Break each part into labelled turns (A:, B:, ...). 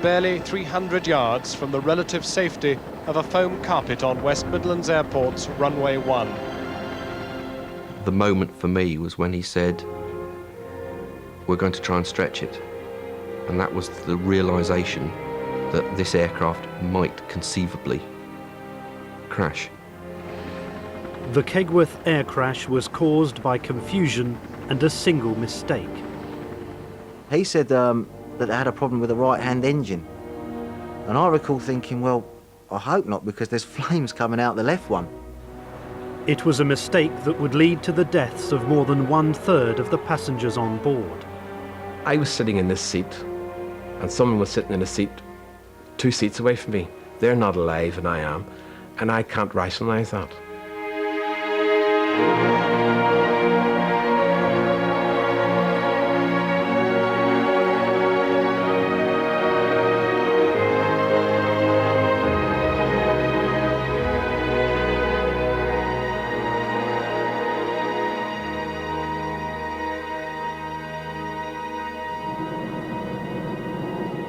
A: barely 300 yards from the relative safety of a foam carpet on West Midlands Airport's runway 1.
B: The moment for me was when he said, "We're going to try and stretch it." And that was the realisation that this aircraft might conceivably crash.
C: The Kegworth air crash was caused by confusion and a single mistake.
D: He said that they had a problem with the right-hand engine. And I recall thinking, well, I hope not, because there's flames coming out the left one.
C: It was a mistake that would lead to the deaths of more than 1/3 of the passengers on board.
E: I was sitting in this seat, and someone was sitting in a seat 2 seats away from me. They're not alive, and I am, and I can't rationalise that.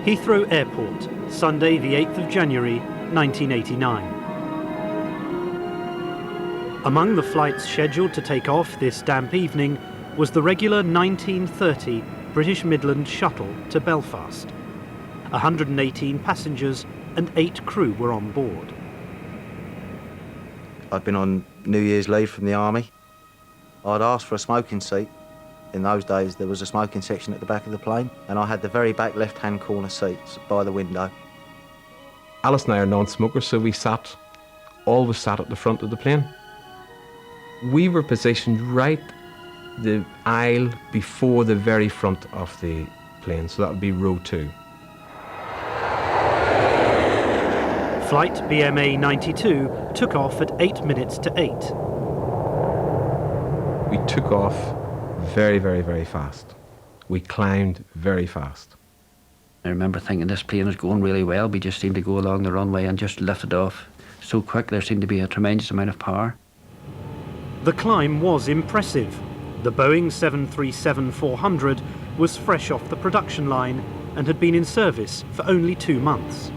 C: Heathrow Airport, Sunday the 8th of January 1989. Among the flights scheduled to take off this damp evening was the regular 1930 British Midland shuttle to Belfast. 118 passengers and 8 crew were on board.
D: I'd been on New Year's leave from the army. I'd asked for a smoking seat. In those days, there was a smoking section at the back of the plane, and I had the very back left-hand corner seats by the window.
E: Alice and I are non-smokers, so we always sat at the front of the plane. We were positioned right the aisle before the very front of the plane, so that would be row 2.
C: Flight BMA 92 took off at 8 minutes to 8.
E: We took off very, very, very fast. We climbed very fast.
F: I remember thinking this plane was going really well. We just seemed to go along the runway and just lifted off so quick. There seemed to be a tremendous amount of power.
C: The climb was impressive. The Boeing 737-400 was fresh off the production line and had been in service for only 2 months.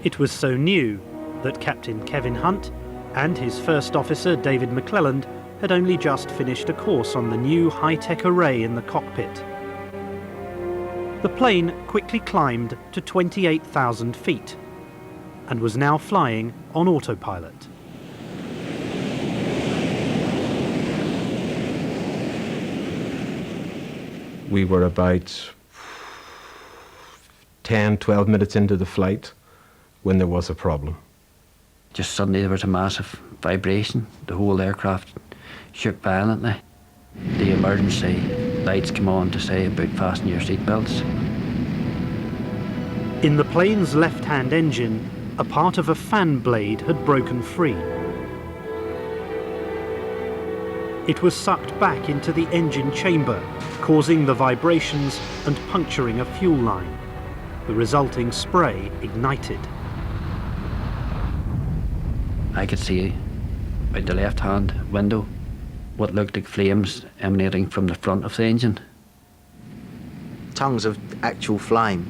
C: It was so new that Captain Kevin Hunt and his first officer David McClelland had only just finished a course on the new high-tech array in the cockpit. The plane quickly climbed to 28,000 feet and was now flying on autopilot.
E: We were about 10, 12 minutes into the flight when there was a problem.
F: Just suddenly there was a massive vibration. The whole aircraft shook violently. The emergency lights came on to say about fasten your seatbelts.
C: In the plane's left-hand engine, a part of a fan blade had broken free. It was sucked back into the engine chamber, causing the vibrations and puncturing a fuel line. The resulting spray ignited.
F: I could see out the left-hand window what looked like flames emanating from the front of the engine.
D: Tongues of actual flame,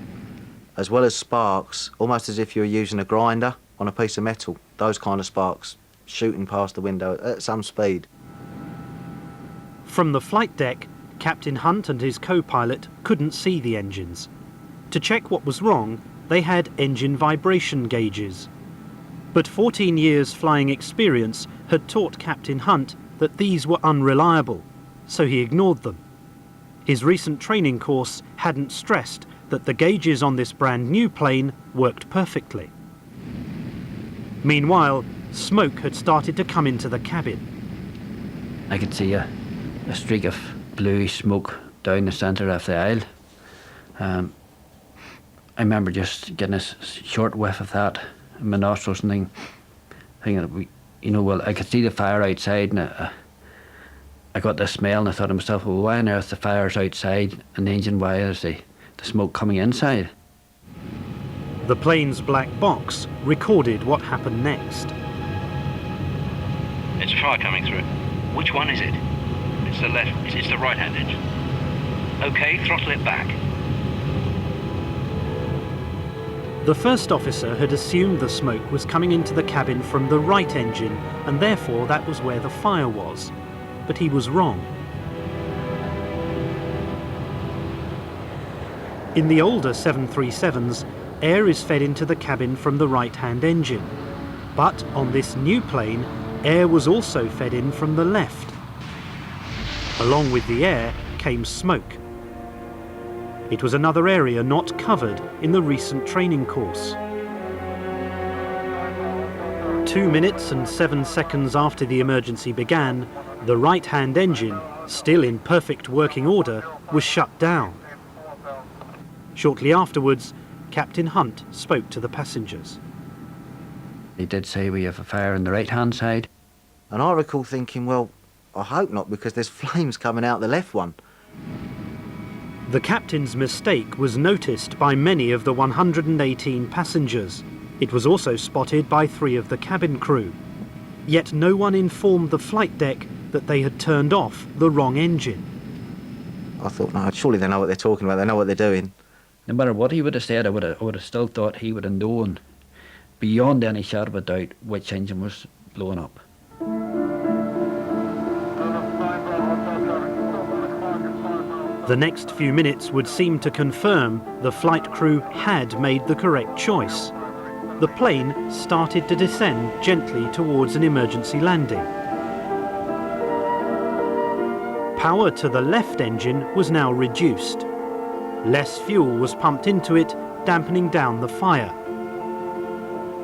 D: as well as sparks, almost as if you were using a grinder on a piece of metal. Those kind of sparks shooting past the window at some speed.
C: From the flight deck, Captain Hunt and his co-pilot couldn't see the engines. To check what was wrong, they had engine vibration gauges. But 14 years flying experience had taught Captain Hunt that these were unreliable, so he ignored them. His recent training course hadn't stressed that the gauges on this brand new plane worked perfectly. Meanwhile, smoke had started to come into the cabin.
F: I could see a streak of bluish smoke down the centre of the aisle. I remember just getting a short whiff of that in my nostrils and thinking, well, I could see the fire outside, and I got this smell, and I thought to myself, well, why on earth the fire's outside and the engine, why is the smoke coming inside?
C: The plane's black box recorded what happened next.
G: It's a fire coming through. Which one is it? It's the left, it's the right-hand engine. OK, throttle it back.
C: The first officer had assumed the smoke was coming into the cabin from the right engine, and therefore that was where the fire was. But he was wrong. In the older 737s, air is fed into the cabin from the right-hand engine. But on this new plane, air was also fed in from the left. Along with the air came smoke. It was another area not covered in the recent training course. 2 minutes and 7 seconds after the emergency began, the right-hand engine, still in perfect working order, was shut down. Shortly afterwards, Captain Hunt spoke to the passengers.
F: He did say we have a fire on the right-hand side.
D: And I recall thinking, well, I hope not, because there's flames coming out the left one.
C: The captain's mistake was noticed by many of the 118 passengers. It was also spotted by 3 of the cabin crew. Yet no one informed the flight deck that they had turned off the wrong engine.
D: I thought, no, surely they know what they're talking about, they know what they're doing.
F: No matter what he would have said, I would have still thought he would have known, beyond any shadow of a doubt, which engine was blowing up.
C: The next few minutes would seem to confirm the flight crew had made the correct choice. The plane started to descend gently towards an emergency landing. Power to the left engine was now reduced. Less fuel was pumped into it, dampening down the fire.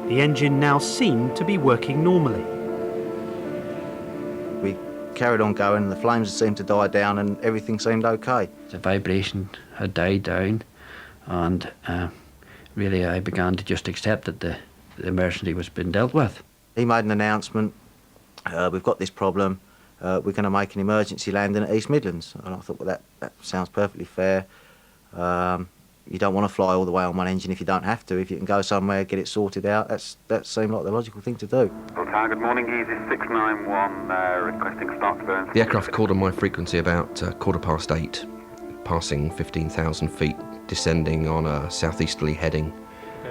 C: The engine now seemed to be working normally.
D: We carried on going, the flames seemed to die down and everything seemed okay.
F: The vibration had died down, and really I began to just accept that the emergency was being dealt with.
D: He made an announcement, we've got this problem, we're going to make an emergency landing at East Midlands. And I thought, well, that sounds perfectly fair. You don't want to fly all the way on one engine if you don't have to. If you can go somewhere, get it sorted out, that seemed like the logical thing to do.
H: Good morning, Easy 691, requesting start to burn.
B: The aircraft called on my frequency about 8:15, passing 15,000 feet, descending on a southeasterly heading.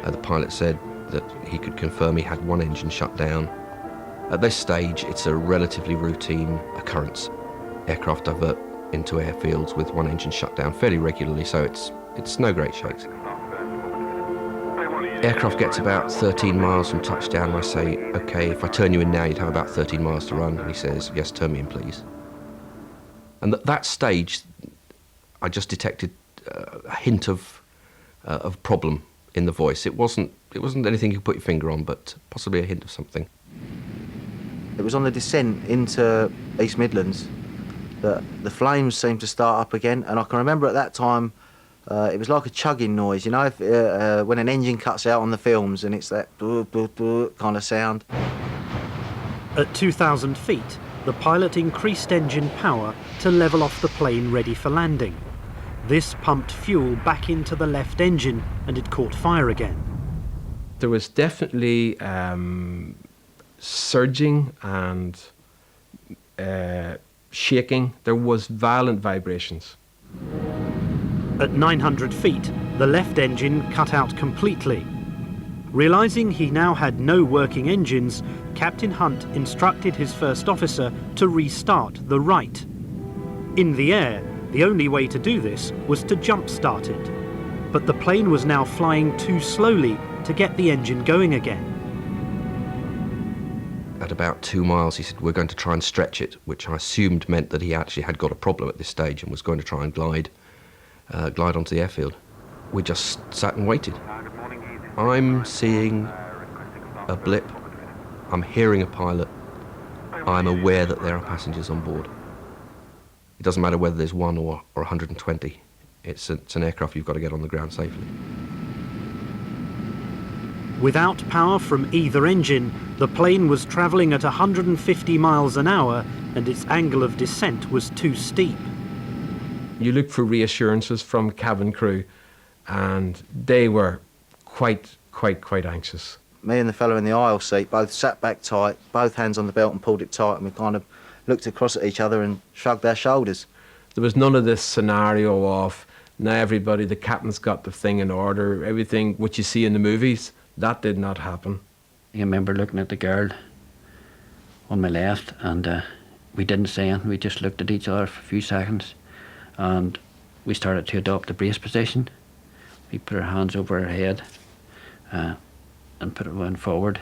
B: The pilot said that he could confirm he had one engine shut down. At this stage, it's a relatively routine occurrence. Aircraft divert into airfields with one engine shut down fairly regularly, so it's no great shakes. Aircraft gets about 13 miles from touchdown, and I say, OK, if I turn you in now, you'd have about 13 miles to run. And he says, yes, turn me in, please. And at that stage, I just detected a hint of problem in the voice. It wasn't anything you could put your finger on, but possibly a hint of something.
D: It was on the descent into East Midlands that the flames seemed to start up again, and I can remember at that time it was like a chugging noise, you know, when an engine cuts out on the films and it's that kind of sound.
C: At 2,000 feet, the pilot increased engine power to level off the plane ready for landing. This pumped fuel back into the left engine and it caught fire again.
E: There was definitely surging and shaking. There was violent vibrations.
C: At 900 feet, the left engine cut out completely. Realising he now had no working engines, Captain Hunt instructed his first officer to restart the right. In the air, the only way to do this was to jump-start it. But the plane was now flying too slowly to get the engine going again.
B: At about 2 miles, he said, we're going to try and stretch it, which I assumed meant that he actually had got a problem at this stage and was going to try and glide onto the airfield. We just sat and waited. I'm seeing a blip. I'm hearing a pilot. I'm aware that there are passengers on board. It doesn't matter whether there's 1 or 120. It's an aircraft you've got to get on the ground safely.
C: Without power from either engine, the plane was travelling at 150 miles an hour and its angle of descent was too steep.
E: You look for reassurances from cabin crew, and they were quite anxious.
D: Me and the fellow in the aisle seat both sat back tight, both hands on the belt and pulled it tight, and we kind of looked across at each other and shrugged our shoulders.
E: There was none of this scenario of, now everybody, the captain's got the thing in order, everything, what you see in the movies. That did not happen.
F: I remember looking at the girl on my left, and we didn't say anything. We just looked at each other for a few seconds, and we started to adopt the brace position. We put our hands over our head and put it one forward.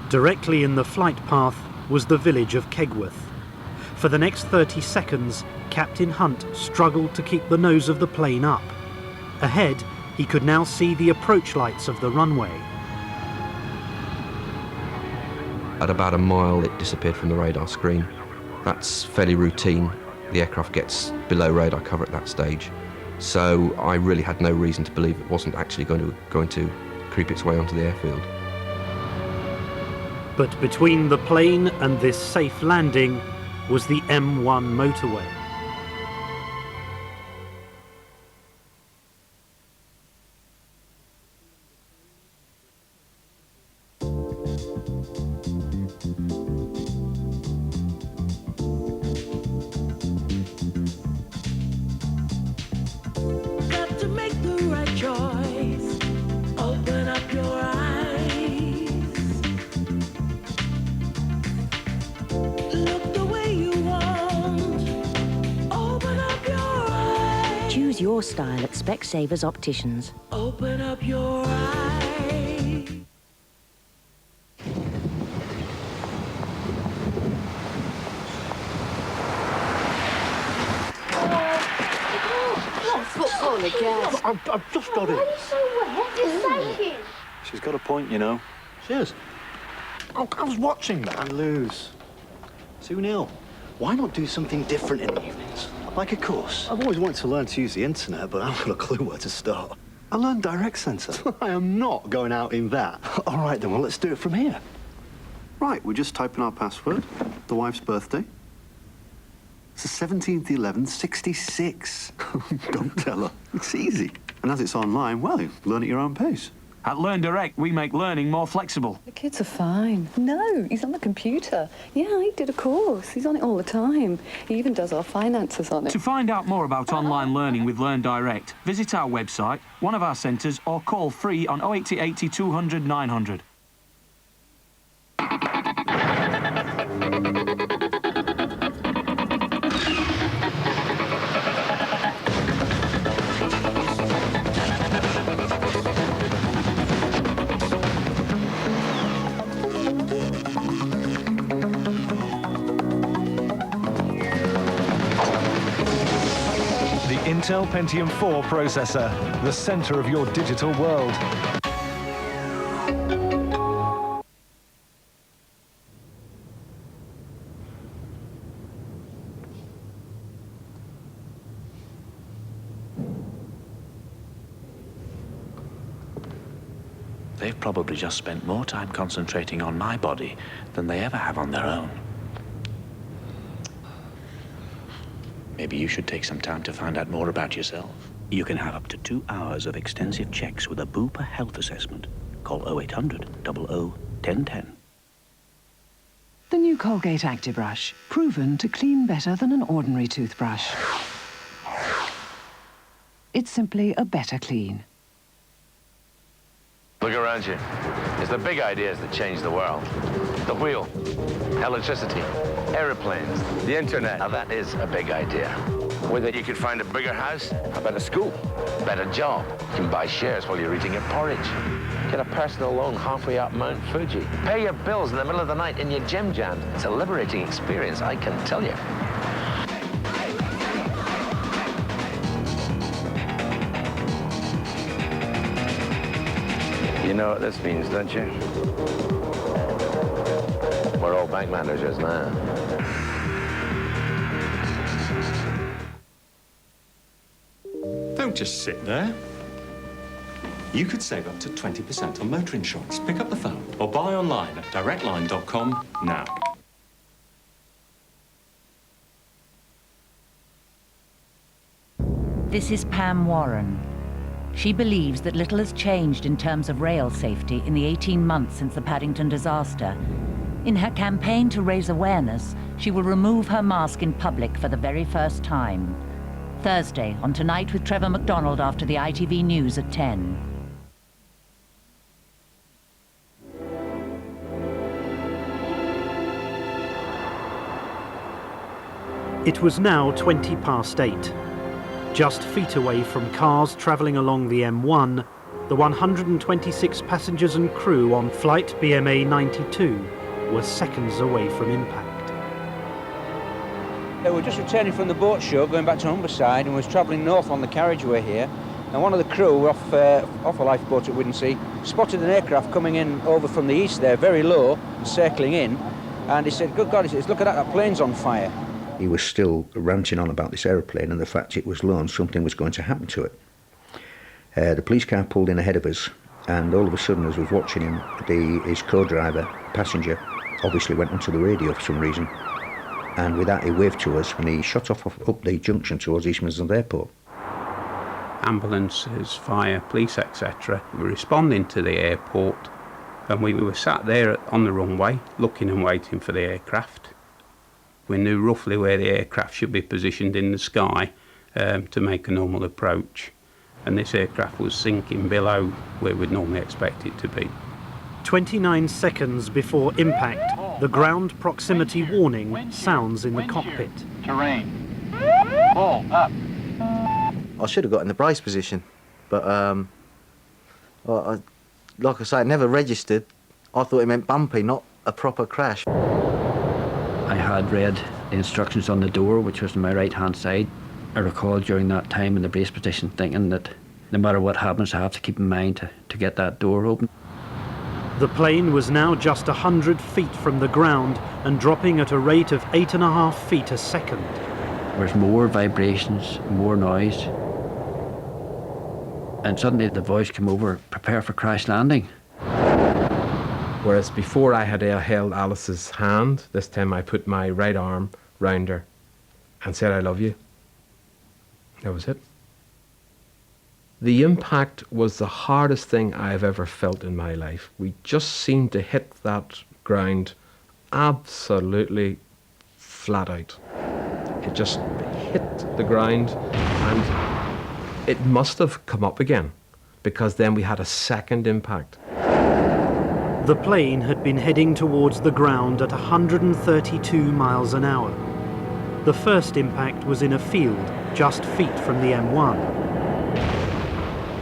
C: Directly in the flight path was the village of Kegworth. For the next 30 seconds, Captain Hunt struggled to keep the nose of the plane up. Ahead, he could now see the approach lights of the runway.
B: At about a mile, it disappeared from the radar screen. That's fairly routine. The aircraft gets below radar cover at that stage. So I really had no reason to believe it wasn't actually going to creep its way onto the airfield.
C: But between the plane and this safe landing was the M1 motorway.
G: Got to make the right choice. Open up your eyes. Look the way you want. Open up your eyes.
I: Choose your style at Specsavers Opticians.
G: Open up your eyes.
J: Football again.
K: I've just got it.
J: Why are you so wet? It's shaking.
K: She's got a point, you know. She is. I was watching that. I lose. 2-0. Why not do something different in the evenings? Like a course. I've always wanted to learn to use the internet, but I haven't got a clue where to start. I learned Direct Center. I am not going out in that. All right, then, well, let's do it from here. Right, we're just typing our password. The wife's birthday. It's the 17th/11th/66. Don't tell her. It's easy. And as it's online, well, you learn at your own pace.
L: At Learn Direct, we make learning more flexible.
M: The kids are fine. No, he's on the computer. Yeah, he did a course. He's on it all the time. He even does our finances on it.
L: To find out more about online learning with Learn Direct, visit our website, one of our centres, or call free on 08080 200 900.
N: Intel Pentium 4 processor, the center of your digital world.
O: They've probably just spent more time concentrating on my body than they ever have on their own. Maybe you should take some time to find out more about yourself.
P: You can have up to 2 hours of extensive checks with a Bupa health assessment. Call 0800 00 1010.
Q: The new Colgate Actibrush, proven to clean better than an ordinary toothbrush. It's simply a better clean.
R: Look around you. It's the big ideas that change the world. The wheel, electricity, aeroplanes, the internet. Now that is a big idea. With it, you could find a bigger house, a better school, a better job. You can buy shares while you're eating your porridge. Get a personal loan halfway up Mount Fuji. Pay your bills in the middle of the night in your gym jams. It's a liberating experience, I can tell you. You know what this means, don't you? We're all bank managers now.
S: Don't just sit there. You could save up to 20% on motor insurance. Pick up the phone or buy online at directline.com now.
T: This is Pam Warren. She believes that little has changed in terms of rail safety in the 18 months since the Paddington disaster, In her campaign to raise awareness, she will remove her mask in public for the very first time. Thursday on Tonight with Trevor McDonald after the ITV News at 10.
C: It was now 20 past 8. Just feet away from cars travelling along the M1, the 126 passengers and crew on flight BMA 92 were seconds away from impact.
U: We were just returning from the boat show, going back to Humberside, and was travelling north on the carriageway here. And one of the crew off a lifeboat at Widensea spotted an aircraft coming in over from the east there, very low, circling in. And he said, "Good God," he says, "look at that plane's on fire."
V: He was still ranting on about this aeroplane and the fact it was low and something was going to happen to it. The police car pulled in ahead of us, and all of a sudden, as we were watching him, his co-driver, passenger, obviously went onto the radio for some reason. And with that, he waved to us when he shot off up the junction towards East Midlands Airport.
W: Ambulances, fire, police, etc. were responding to the airport, and we were sat there on the runway, looking and waiting for the aircraft. We knew roughly where the aircraft should be positioned in the sky to make a normal approach, and this aircraft was sinking below where we'd normally expect it to be.
C: 29 seconds before impact, the ground proximity warning sounds in the cockpit.
K: Terrain. Pull up.
D: I should have got in the brace position, but like I say, it never registered. I thought it meant bumpy, not a proper crash.
F: I had read the instructions on the door, which was on my right-hand side. I recall during that time in the brace position thinking that no matter what happens, I have to keep in mind to get that door open.
C: The plane was now just 100 feet from the ground and dropping at a rate of 8.5 feet a second.
F: There was more vibrations, more noise. And suddenly the voice came over, "Prepare for crash landing."
E: Whereas before I had held Alice's hand, this time I put my right arm round her and said, "I love you." That was it. The impact was the hardest thing I've ever felt in my life. We just seemed to hit that ground absolutely flat out. It just hit the ground, and it must have come up again, because then we had a second impact.
C: The plane had been heading towards the ground at 132 miles an hour. The first impact was in a field just feet from the M1.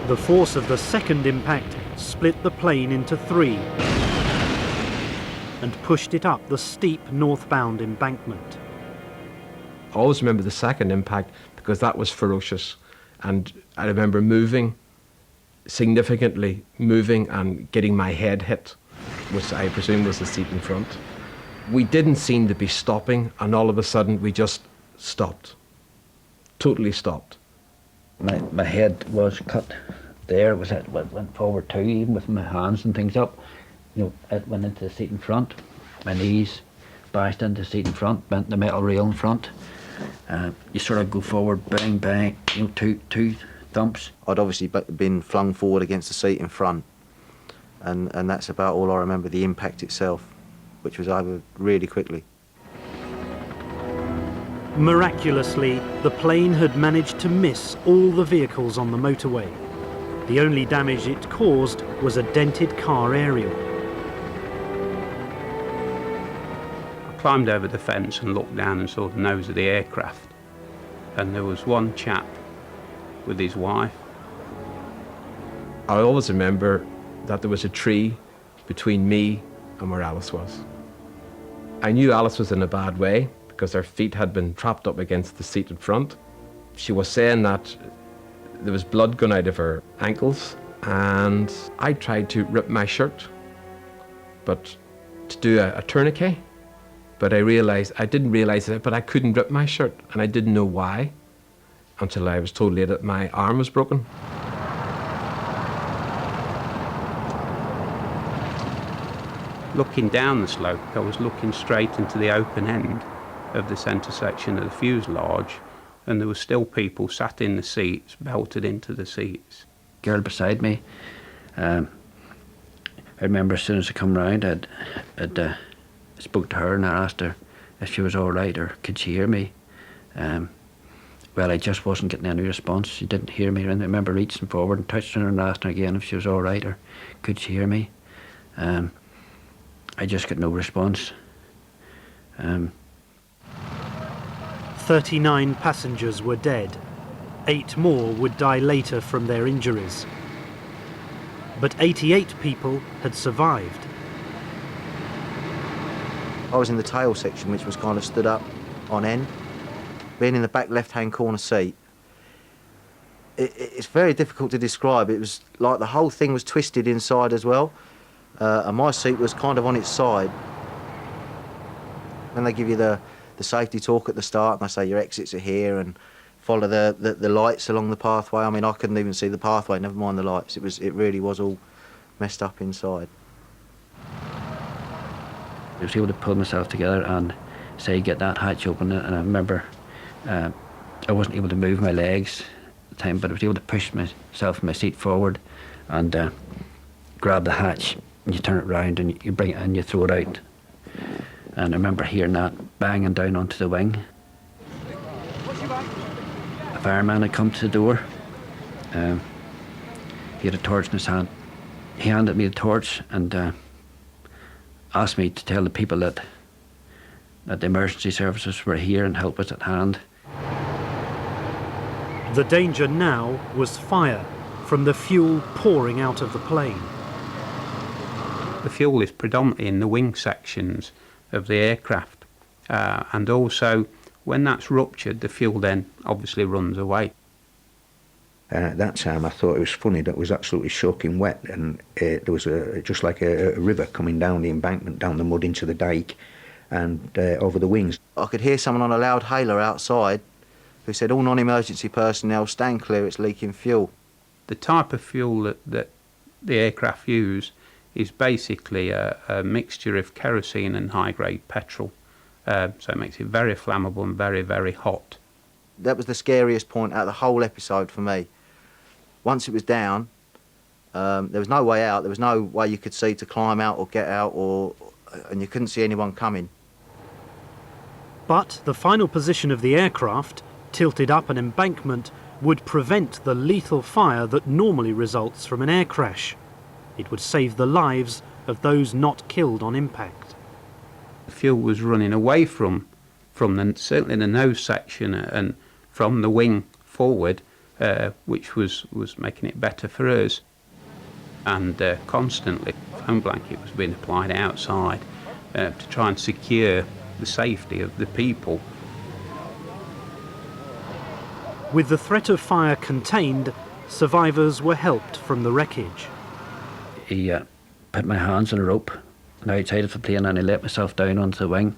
C: The force of the second impact split the plane into three and pushed it up the steep northbound embankment.
E: I always remember the second impact because that was ferocious, and I remember moving significantly, and getting my head hit, which I presume was the seat in front. We didn't seem to be stopping, and all of a sudden we just stopped, totally stopped.
F: My head was cut there. It went forward too, even with my hands and things up. You know, it went into the seat in front. My knees bashed into the seat in front, bent the metal rail in front. You sort of go forward, bang, bang, you know, two thumps.
D: I'd obviously been flung forward against the seat in front, and that's about all I remember, the impact itself, which was over really quickly.
C: Miraculously, the plane had managed to miss all the vehicles on the motorway. The only damage it caused was a dented car aerial.
W: I climbed over the fence and looked down and saw the nose of the aircraft, and there was one chap with his wife.
E: I always remember that there was a tree between me and where Alice was. I knew Alice was in a bad way because her feet had been trapped up against the seat in front. She was saying that there was blood going out of her ankles, and I tried to rip my shirt, but to do a tourniquet, but I didn't realize it, but I couldn't rip my shirt, and I didn't know why until I was told later that my arm was broken.
W: Looking down the slope, I was looking straight into the open end of the centre section of the fuselage, and there were still people sat in the seats, belted into the seats.
F: Girl beside me, I remember as soon as I come round, I'd spoke to her and I asked her if she was all right or could she hear me. Well, I just wasn't getting any response. She didn't hear me. And I remember reaching forward and touching her and asking her again if she was all right or could she hear me. I just got no response.
C: 39 passengers were dead. 8 more would die later from their injuries. But 88 people had survived.
D: I was in the tail section, which was kind of stood up on end. Being in the back left-hand corner seat, it's very difficult to describe. It was like the whole thing was twisted inside as well, and my seat was kind of on its side. When they give you the safety talk at the start, and they say your exits are here and follow the lights along the pathway. I mean, I couldn't even see the pathway, never mind the lights. It really was all messed up inside.
F: I was able to pull myself together and say, get that hatch open. And I remember I wasn't able to move my legs at the time, but I was able to push myself from my seat forward and grab the hatch, and you turn it round and you bring it in, you throw it out. And I remember hearing that banging down onto the wing. A fireman had come to the door. He had a torch in his hand. He handed me the torch and asked me to tell the people that the emergency services were here and help was at hand.
C: The danger now was fire from the fuel pouring out of the plane.
W: The fuel is predominantly in the wing sections of the aircraft, and also when that's ruptured, the fuel then obviously runs away.
V: And at that time I thought it was funny that it was absolutely soaking wet, and there was just like a river coming down the embankment, down the mud into the dike and over the wings.
D: I could hear someone on a loud hailer outside who said, all non-emergency personnel stand clear, it's leaking fuel.
W: The type of fuel that the aircraft use is basically a mixture of kerosene and high-grade petrol, so it makes it very flammable and very, very hot.
D: That was the scariest point out of the whole episode for me. Once it was down, there was no way out. There was no way you could see to climb out or get out, and you couldn't see anyone coming.
C: But the final position of the aircraft, tilted up an embankment, would prevent the lethal fire that normally results from an air crash. It would save the lives of those not killed on impact.
W: The fuel was running away from certainly the nose section and from the wing forward, which was making it better for us. And constantly, foam blanket was being applied outside to try and secure the safety of the people.
C: With the threat of fire contained, survivors were helped from the wreckage.
F: He put my hands on a rope on the outside of the plane, and I let myself down onto the wing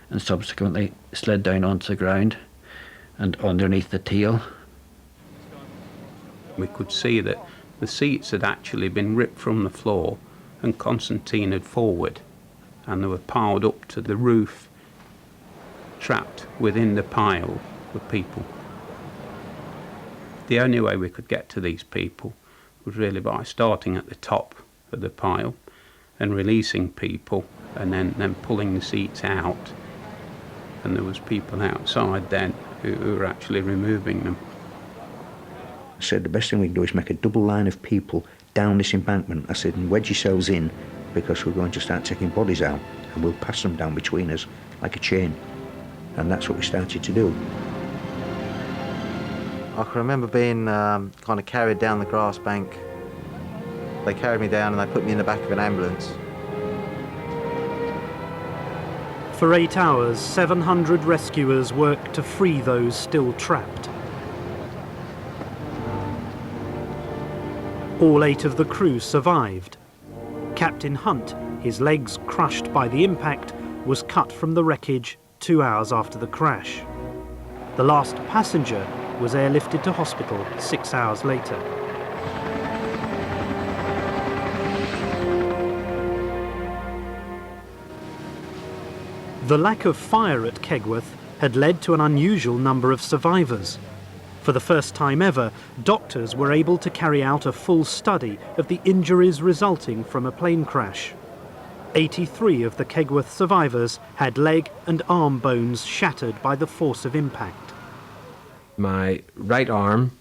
F: and subsequently slid down onto the ground and underneath the tail.
W: We could see that the seats had actually been ripped from the floor and concertinaed forward, and they were piled up to the roof, trapped within the pile of people. The only way we could get to these people was really by starting at the top of the pile and releasing people and then pulling the seats out. And there was people outside then who were actually removing them.
V: I said the best thing we can do is make a double line of people down this embankment. I said, and wedge yourselves in, because we're going to start taking bodies out and we'll pass them down between us like a chain. And that's what we started to do.
D: I can remember being kind of carried down the grass bank. They carried me down and they put me in the back of an ambulance.
C: For 8 hours, 700 rescuers worked to free those still trapped. All 8 of the crew survived. Captain Hunt, his legs crushed by the impact, was cut from the wreckage 2 hours after the crash. The last passenger was airlifted to hospital 6 hours later. The lack of fire at Kegworth had led to an unusual number of survivors. For the first time ever, doctors were able to carry out a full study of the injuries resulting from a plane crash. 83 of the Kegworth survivors had leg and arm bones shattered by the force of impact.
E: My right arm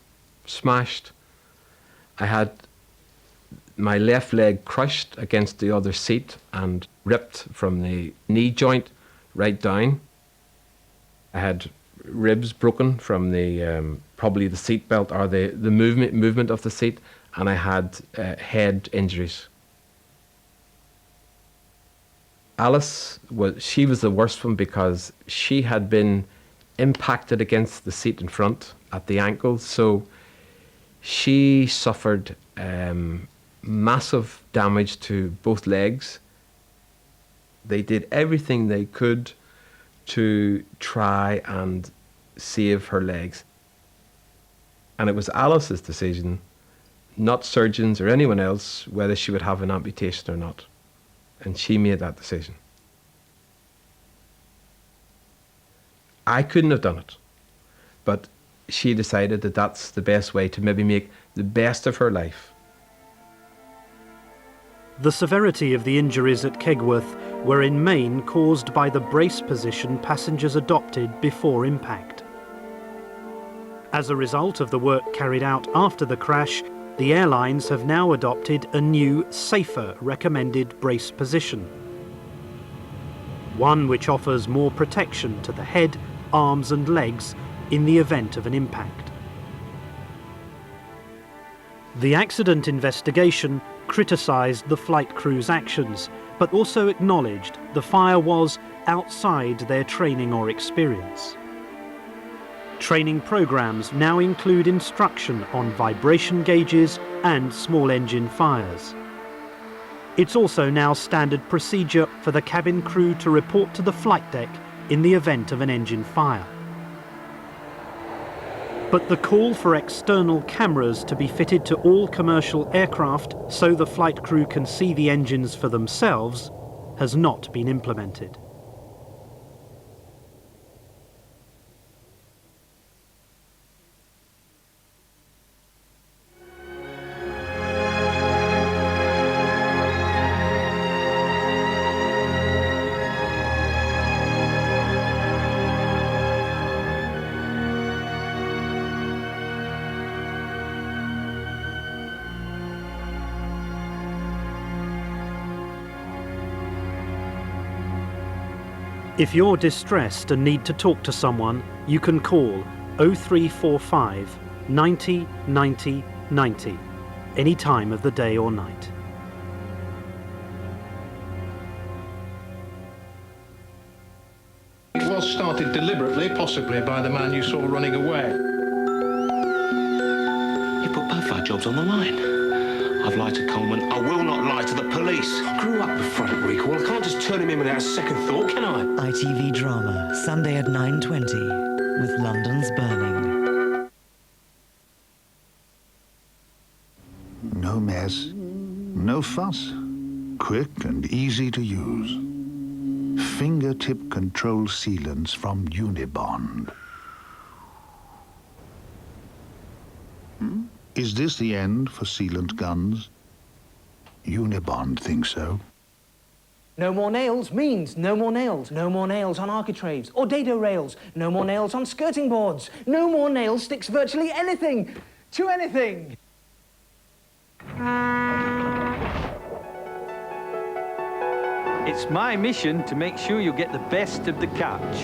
E: smashed. I had my left leg crushed against the other seat and ripped from the knee joint right down. I had ribs broken from the probably the seat belt or the movement of the seat, and I had head injuries. Alice was the worst one because she had been impacted against the seat in front at the ankle, so she suffered massive damage to both legs. They did everything they could to try and save her legs. And it was Alice's decision, not surgeons or anyone else, whether she would have an amputation or not. And she made that decision. I couldn't have done it, but she decided that that's the best way to maybe make the best of her life.
C: The severity of the injuries at Kegworth were in main caused by the brace position passengers adopted before impact. As a result of the work carried out after the crash, the airlines have now adopted a new, safer recommended brace position. One which offers more protection to the head, arms and legs in the event of an impact. The accident investigation criticised the flight crew's actions, but also acknowledged the fire was outside their training or experience. Training programs now include instruction on vibration gauges and small engine fires. It's also now standard procedure for the cabin crew to report to the flight deck in the event of an engine fire. But the call for external cameras to be fitted to all commercial aircraft so the flight crew can see the engines for themselves has not been implemented. If you're distressed and need to talk to someone, you can call 0345 90 90 90 any time of the day or night.
A: It was started deliberately, possibly by the man you saw running away.
O: You put both our jobs on the line. I've lied to Coleman. I will not lie to the police.
B: I grew up with front recall. I can't just turn him in without a second thought, can I?
H: ITV drama, Sunday at 9:20, with London's Burning.
X: No mess, no fuss. Quick and easy to use. Fingertip control sealants from Unibond. Is this the end for sealant guns? Unibond thinks so.
Y: No more nails means no more nails. No more nails on architraves or dado rails. No more nails on skirting boards. No more nails sticks virtually anything to anything.
U: It's my mission to make sure you get the best of the catch.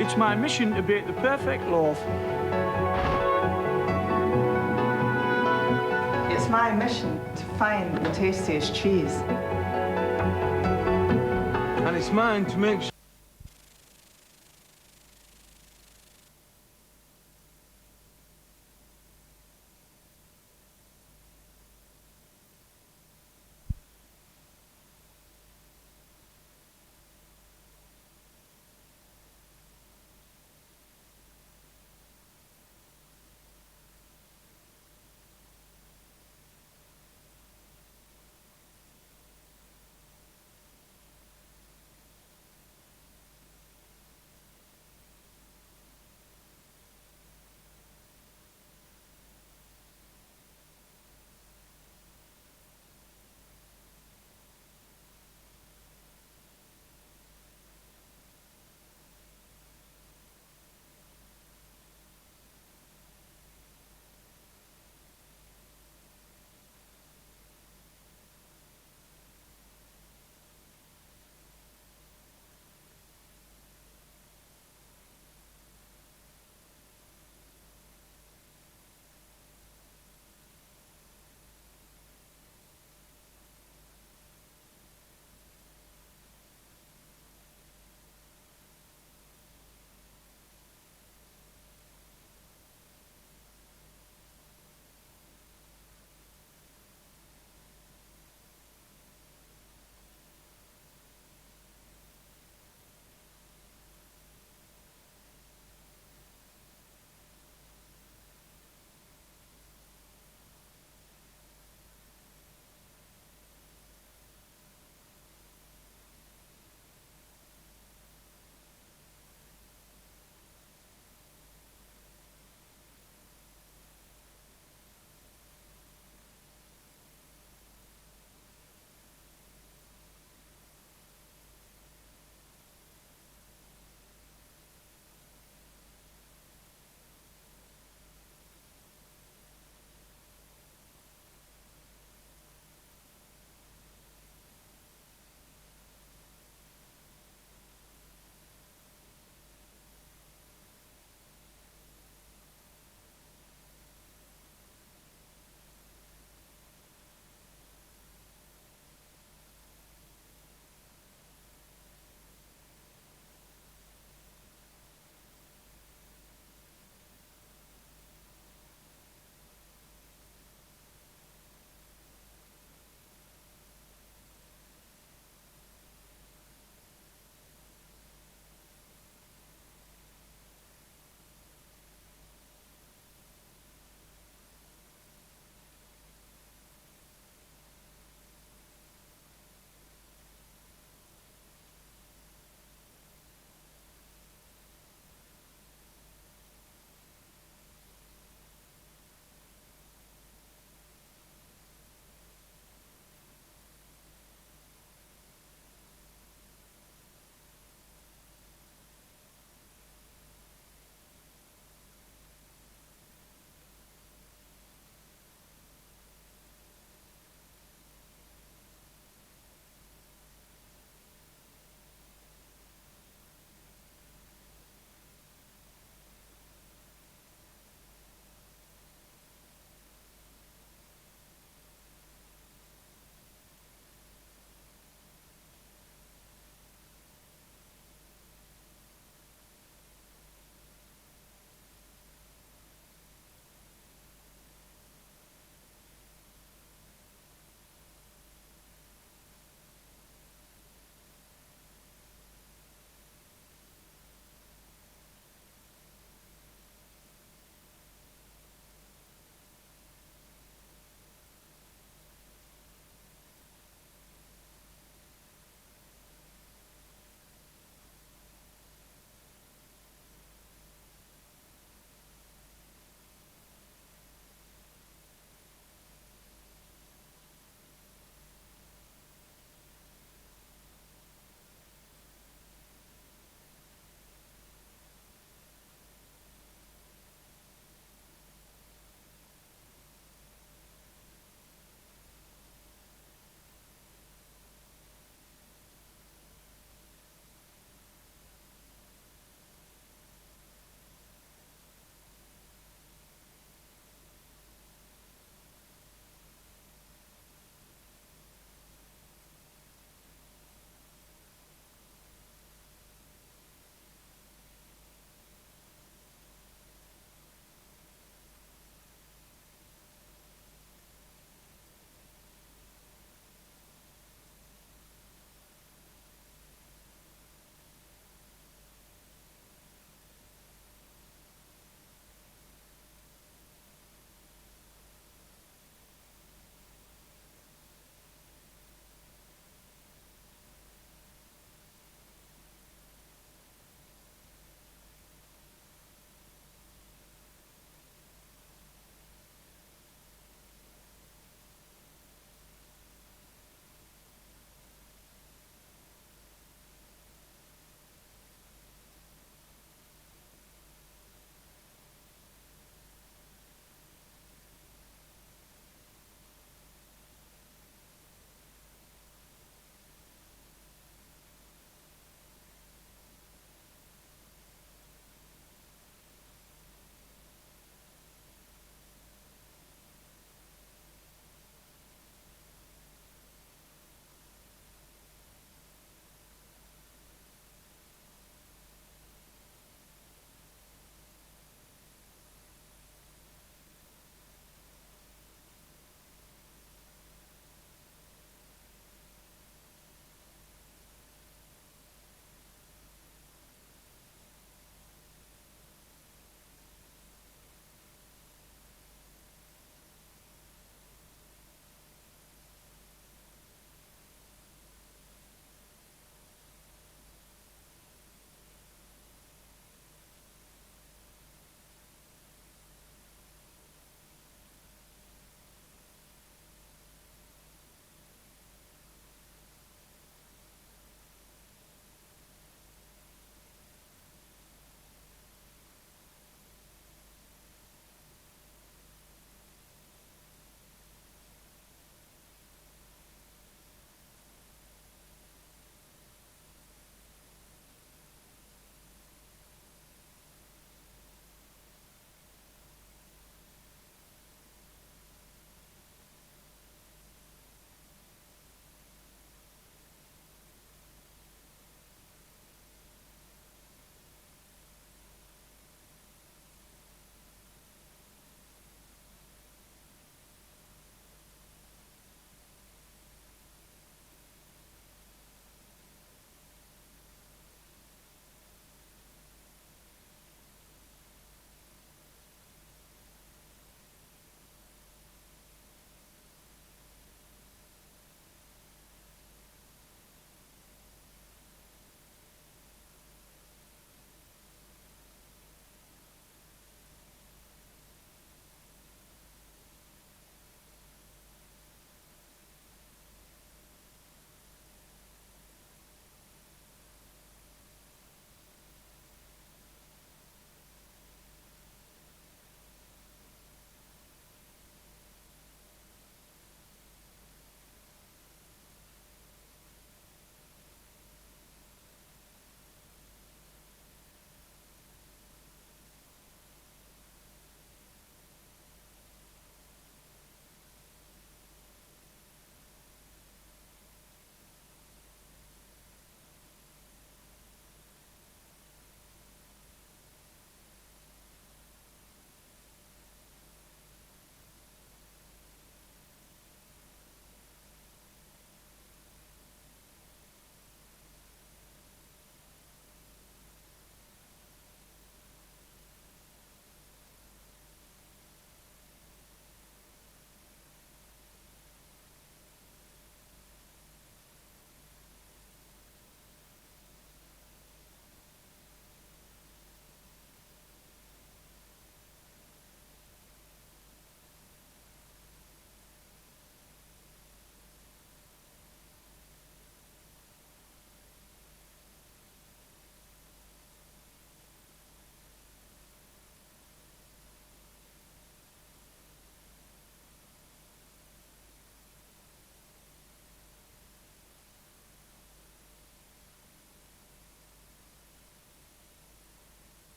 L: It's my mission to bake the perfect loaf.
Z: It's my mission to find the tastiest cheese.
L: And it's mine to make